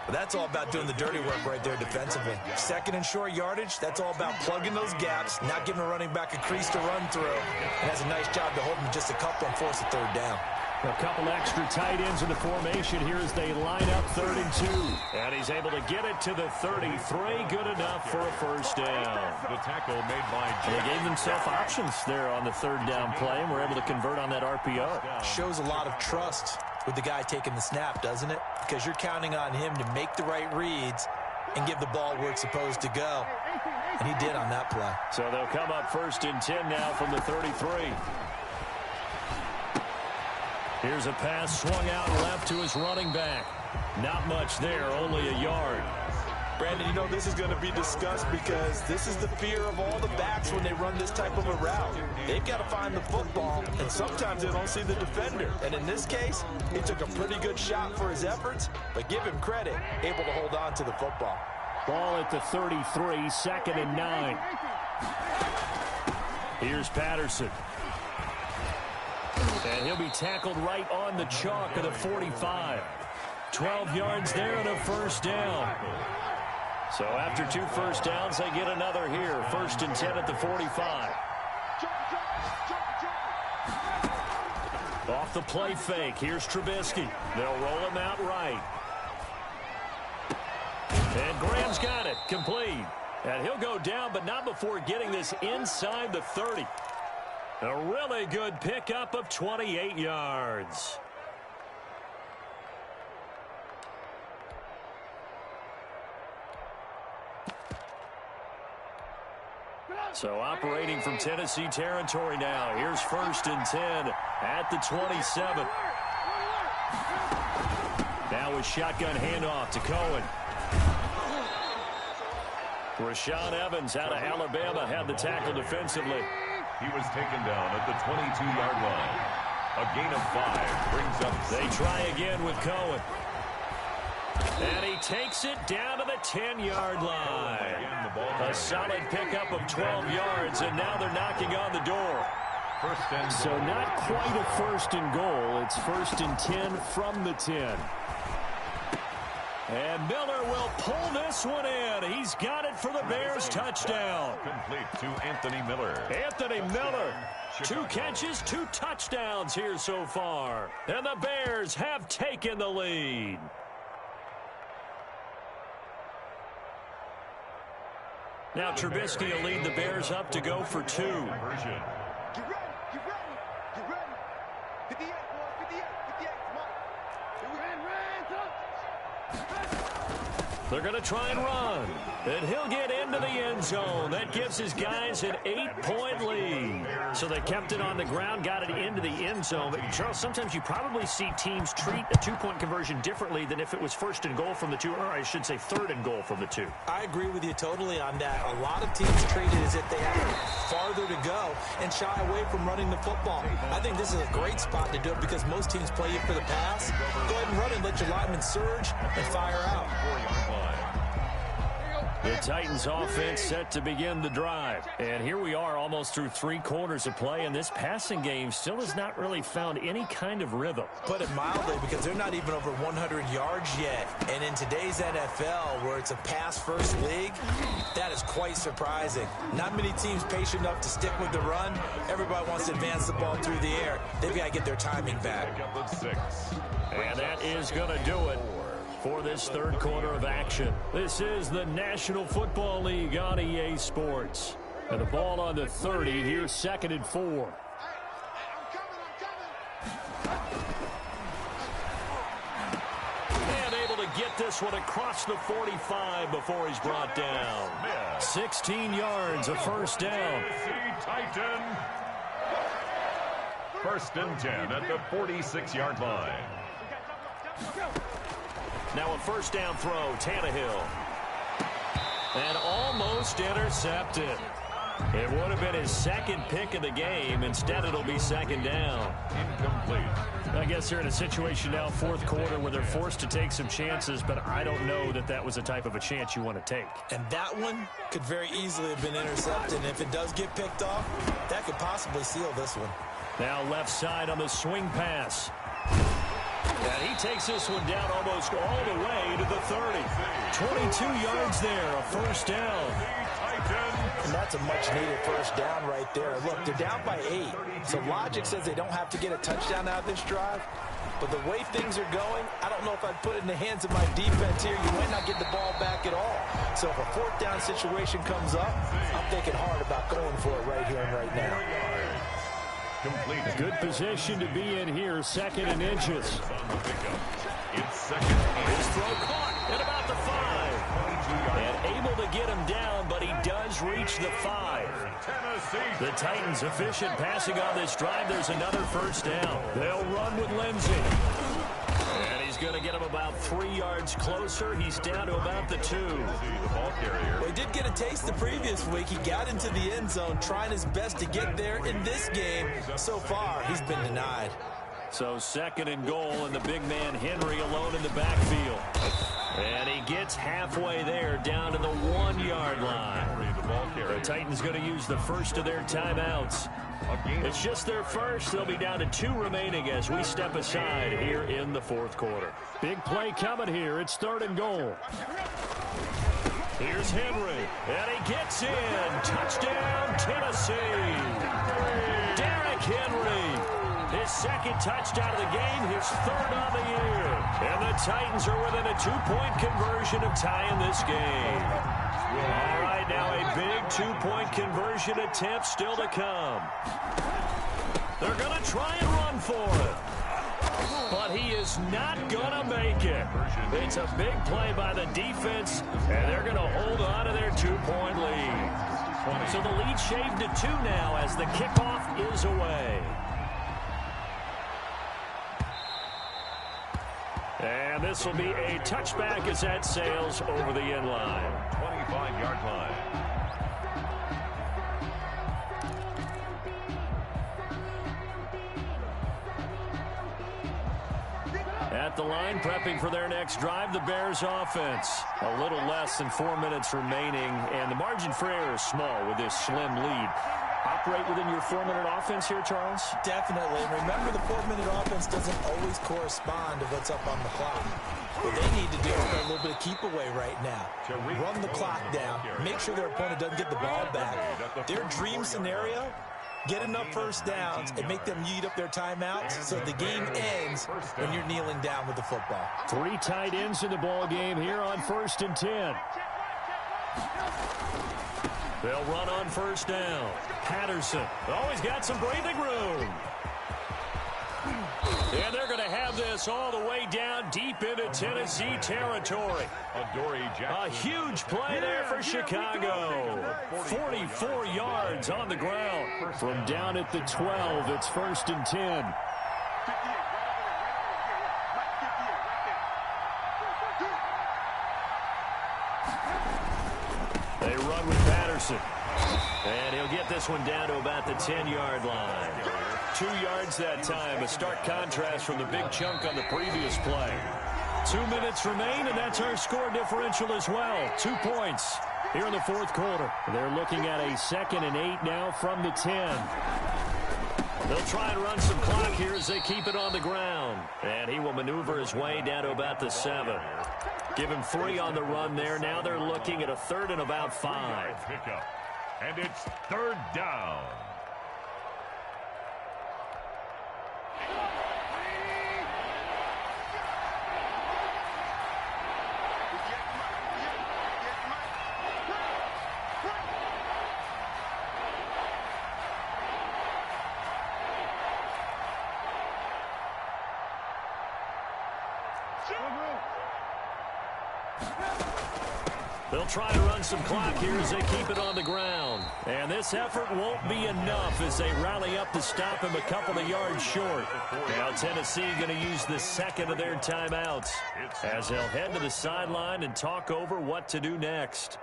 [SPEAKER 12] That's all about doing the dirty work right there defensively. Second and short yardage, that's all about plugging those gaps, not giving a running back a crease to run through, and has a nice job to hold him just a couple and force a third down.
[SPEAKER 10] A couple extra tight ends in the formation here as they line up 3rd and 2. And he's able to get it to the 33. Good enough for a first down.
[SPEAKER 11] The tackle made by
[SPEAKER 10] They gave themselves options there on the 3rd down play and were able to convert on that RPO.
[SPEAKER 12] Shows a lot of trust with the guy taking the snap, doesn't it? Because you're counting on him to make the right reads and give the ball where it's supposed to go. And he did on that play.
[SPEAKER 10] So they'll come up 1st and 10 now from the 33. Here's a pass swung out left to his running back. Not much there, only a yard.
[SPEAKER 12] Brandon, you know this is going to be discussed because this is the fear of all the backs when they run this type of a route. They've got to find the football, and sometimes they don't see the defender. And in this case, he took a pretty good shot for his efforts, but give him credit, able to hold on to the football.
[SPEAKER 10] Ball at the 33, 2nd and 9. Here's Patterson. And he'll be tackled right on the chalk of the 45. 12 yards there and a first down. So after 2 first downs, they get another here. 1st and 10 at the 45. Off the play fake. Here's Trubisky. They'll roll him out right. And Graham's got it. Complete. And he'll go down, but not before getting this inside the 30. A really good pickup of 28 yards. So operating from Tennessee territory now. Here's 1st and 10 at the 27. Now a shotgun handoff to Cohen. Rashaan Evans out of Alabama had the tackle defensively.
[SPEAKER 11] He was taken down at the 22-yard line. A gain of 5 brings up.
[SPEAKER 10] They try again with Cohen. And he takes it down to the 10-yard line. A solid pickup of 12 yards, and now they're knocking on the door. So not quite a 1st and goal. It's 1st and 10 from the 10. And Miller will pull this one in. He's got it for the Bears touchdown.
[SPEAKER 11] Complete to Anthony Miller.
[SPEAKER 10] Anthony Miller. 2 catches, 2 touchdowns here so far. And the Bears have taken the lead. Now Trubisky will lead the Bears up to go for 2. They're going to try and run. And he'll get into the end zone. That gives his guys an 8-point lead. So they kept it on the ground, got it into the end zone. But, Charles, sometimes you probably see teams treat a 2-point conversion differently than if it was 1st and goal from the 2, or I should say 3rd and goal from the 2.
[SPEAKER 12] I agree with you totally on that. A lot of teams treat it as if they have farther to go and shy away from running the football. I think this is a great spot to do it because most teams play you for the pass. Go ahead and run and let your linemen surge and fire out.
[SPEAKER 10] The Titans offense set to begin the drive. And here we are almost through 3 quarters of play, and this passing game still has not really found any kind of rhythm.
[SPEAKER 12] Put it mildly, because they're not even over 100 yards yet. And in today's NFL, where it's a pass-first league, that is quite surprising. Not many teams patient enough to stick with the run. Everybody wants to advance the ball through the air. They've got to get their timing back.
[SPEAKER 10] And that is going to do it for this third quarter of action. This is the National Football League on EA Sports. And the ball on the 30, here's 2nd and 4. And able to get this one across the 45 before he's brought down. 16 yards, a first down.
[SPEAKER 11] Titan. 1st and 10 at the 46-yard line.
[SPEAKER 10] Now a first down throw, Tannehill. And almost intercepted. It would have been his 2nd pick of the game. Instead, it'll be 2nd down.
[SPEAKER 11] Incomplete.
[SPEAKER 10] I guess they're in a situation now, 4th quarter, where they're forced to take some chances, but I don't know that that was the type of a chance you want to take.
[SPEAKER 12] And that one could very easily have been intercepted. And if it does get picked off, that could possibly seal this one.
[SPEAKER 10] Now left side on the swing pass. And he takes this one down almost all the way to the 30. 22 yards there, a first down.
[SPEAKER 12] And that's a much-needed first down right there. Look, they're down by 8. So logic says they don't have to get a touchdown out of this drive. But the way things are going, I don't know if I'd put it in the hands of my defense here. You might not get the ball back at all. So if a 4th down situation comes up, I'm thinking hard about going for it right here and right now.
[SPEAKER 10] Good position to be in here, 2nd and inches.
[SPEAKER 11] It's 2nd.
[SPEAKER 10] His throw caught at about the 5. And able to get him down, but he does reach the 5. The Titans efficient passing on this drive. There's another first down. They'll run with Lindsey. And he's going to get him about 3 yards closer. He's down to about the 2.
[SPEAKER 12] Well, he did get a taste the previous week. He got into the end zone trying his best to get there. In this game, so far, he's been denied.
[SPEAKER 10] So 2nd and goal, and the big man Henry alone in the backfield. And he gets halfway there, down to the 1-yard line. The Titans going to use the first of their timeouts. It's just their first. They'll be down to 2 remaining as we step aside here in the 4th quarter. Big play coming here. It's 3rd and goal. Here's Henry, and he gets in. Touchdown, Tennessee. Derrick Henry. His 2nd touchdown of the game, his 3rd on the year. And the Titans are within a 2-point conversion of tying this game. All right, now a big 2-point conversion attempt still to come. They're going to try and run for it. But he is not going to make it. It's a big play by the defense, and they're going to hold on to their 2-point lead. So the lead shaved to 2 now as the kickoff is away. And this will be a touchback as that sails over the end line.
[SPEAKER 11] 25-yard line.
[SPEAKER 10] At the line, prepping for their next drive, the Bears offense. A little less than 4 minutes remaining, and the margin for error is small with this slim lead. Operate within your 4-minute offense here, Charles?
[SPEAKER 12] Definitely. And remember, the 4-minute offense doesn't always correspond to what's up on the clock. What they need to do is play a little bit of keep away right now. Run the clock down. Make sure their opponent doesn't get the ball back. Their dream scenario, get enough first downs and make them eat up their timeouts so the game ends when you're kneeling down with the football.
[SPEAKER 10] 3 tight ends in the ball game here on 1st and 10. They'll run on first down. Patterson. Oh, he's got some breathing room. And they're going to have this all the way down deep into Tennessee territory. A huge play there for Chicago. 44 yards on the ground. From down at the 12, it's 1st and 10. They run with Patterson. And he'll get this one down to about the 10-yard line. 2 yards that time. A stark contrast from the big chunk on the previous play. 2 minutes remain, and that's our score differential as well. 2 points here in the 4th quarter. They're looking at a 2nd and 8 now from the 10. They'll try and run some clock here as they keep it on the ground. And he will maneuver his way down to about the 7. Give him 3 on the run there. Now they're looking at a 3rd and about 5.
[SPEAKER 11] And it's 3rd down.
[SPEAKER 10] They'll try to run some clock here as they keep it on the ground. And this effort won't be enough as they rally up to stop him a couple of yards short. Now Tennessee going to use the second of their timeouts as they'll head to the sideline and talk over what to do next.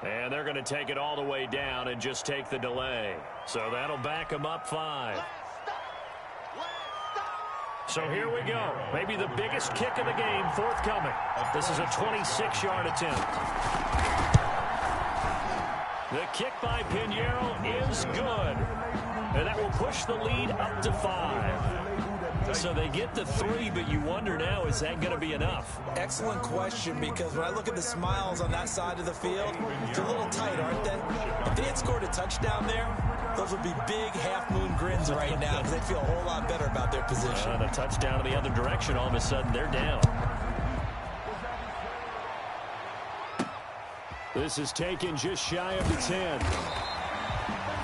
[SPEAKER 10] And they're going to take it all the way down and just take the delay. So that'll back them up 5. So here we go. Maybe the biggest kick of the game forthcoming. This is a 26-yard attempt. The kick by Pinheiro is good. And that will push the lead up to 5. So they get the 3, but you wonder now, is that going to be enough?
[SPEAKER 12] Excellent question, because when I look at the smiles on that side of the field, they're a little tight, aren't they? If they had scored a touchdown there, those would be big half-moon grins right now because they'd feel a whole lot better about their position.
[SPEAKER 10] And a touchdown in the other direction, all of a sudden they're down. This is taken just shy of the 10.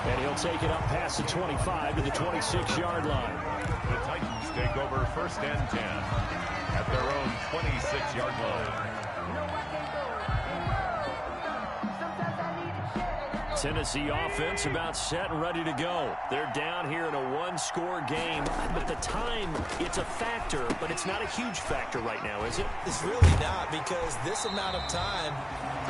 [SPEAKER 10] And he'll take it up past the 25 to the 26-yard line.
[SPEAKER 11] The Titans take over 1st and 10 at their own 26-yard line.
[SPEAKER 10] Tennessee offense about set and ready to go. They're down here in a one-score game, but the time, it's a factor, but it's not a huge factor right now, is it?
[SPEAKER 12] It's really not, because this amount of time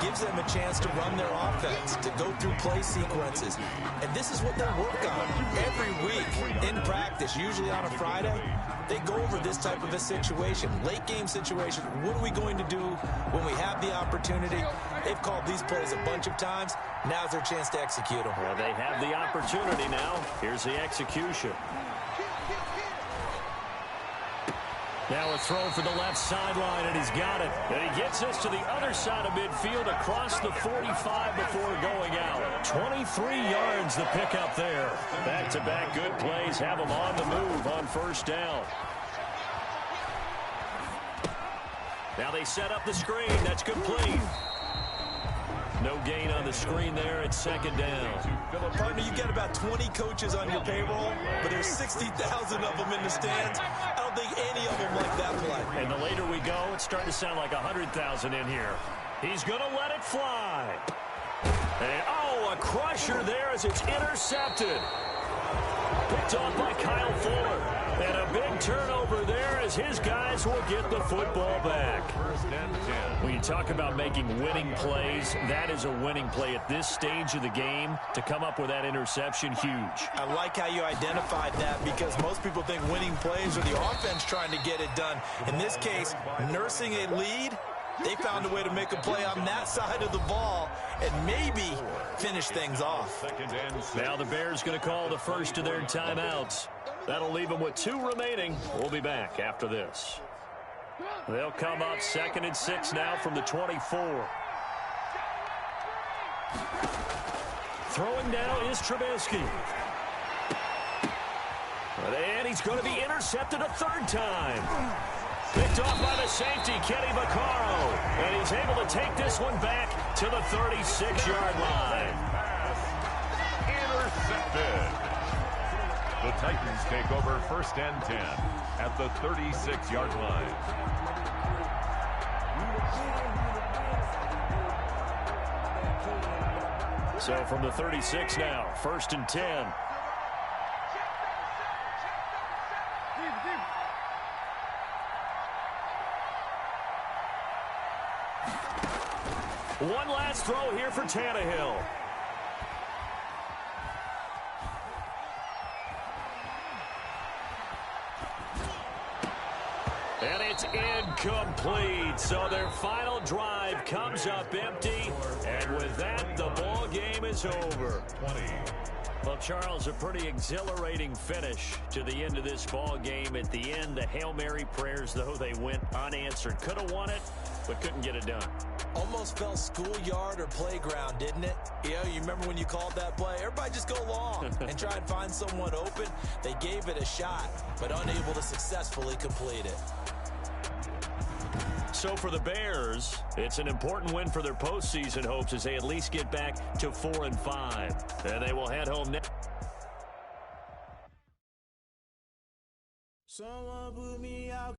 [SPEAKER 12] gives them a chance to run their offense, to go through play sequences. And this is what they work on every week in practice, usually on a Friday. They go over this type of a situation, late game situation. What are we going to do when we have the opportunity? They've called these plays a bunch of times. Now's their chance to execute them.
[SPEAKER 10] Well, they have the opportunity now. Here's the execution. Now a throw for the left sideline, and he's got it. And he gets us to the other side of midfield across the 45 before going out. 23 yards the pickup there. Back-to-back good plays have them on the move on 1st down. Now they set up the screen. That's complete. No gain on the screen there at 2nd down.
[SPEAKER 12] Partner, you've got about 20 coaches on your payroll, but there's 60,000 of them in the stands. I don't think any of them like that play.
[SPEAKER 10] And the later we go, it's starting to sound like 100,000 in here. He's going to let it fly. And, oh, a crusher there as it's intercepted. Picked off by Kyle Fuller. And a big turnover there as his guys will get the football back. When you talk about making winning plays, that is a winning play at this stage of the game. To come up with that interception, huge.
[SPEAKER 12] I like how you identified that, because most people think winning plays are the offense trying to get it done. In this case, nursing a lead, they found a way to make a play on that side of the ball and maybe finish things off.
[SPEAKER 10] Now the Bears going to call the first of their timeouts. That'll leave them with 2 remaining. We'll be back after this. They'll come up 2nd and 6 now from the 24. Throwing now is Trubisky. And he's going to be intercepted a 3rd time. Picked off by the safety, Kenny Vaccaro. And he's able to take this one back to the 36-yard line.
[SPEAKER 11] Intercepted. The Titans take over 1st and 10 at the 36-yard line.
[SPEAKER 10] So from the 36 now, 1st and 10. One last throw here for Tannehill. And it's incomplete. So their final drive comes up empty. And with that, the ball game is is over.
[SPEAKER 11] 20.
[SPEAKER 10] Well, Charles, a pretty exhilarating finish to the end of this ball game. At the end, the Hail Mary prayers, though, they went unanswered. Could have won it, but couldn't get it done.
[SPEAKER 12] Almost felt schoolyard or playground, didn't it? You remember when you called that play? Everybody just go long and try and find someone open. They gave it a shot, but unable to successfully complete it.
[SPEAKER 10] So for the Bears, it's an important win for their postseason hopes as they at least get back to 4-5. And they will head home next.
[SPEAKER 1] Someone put me out.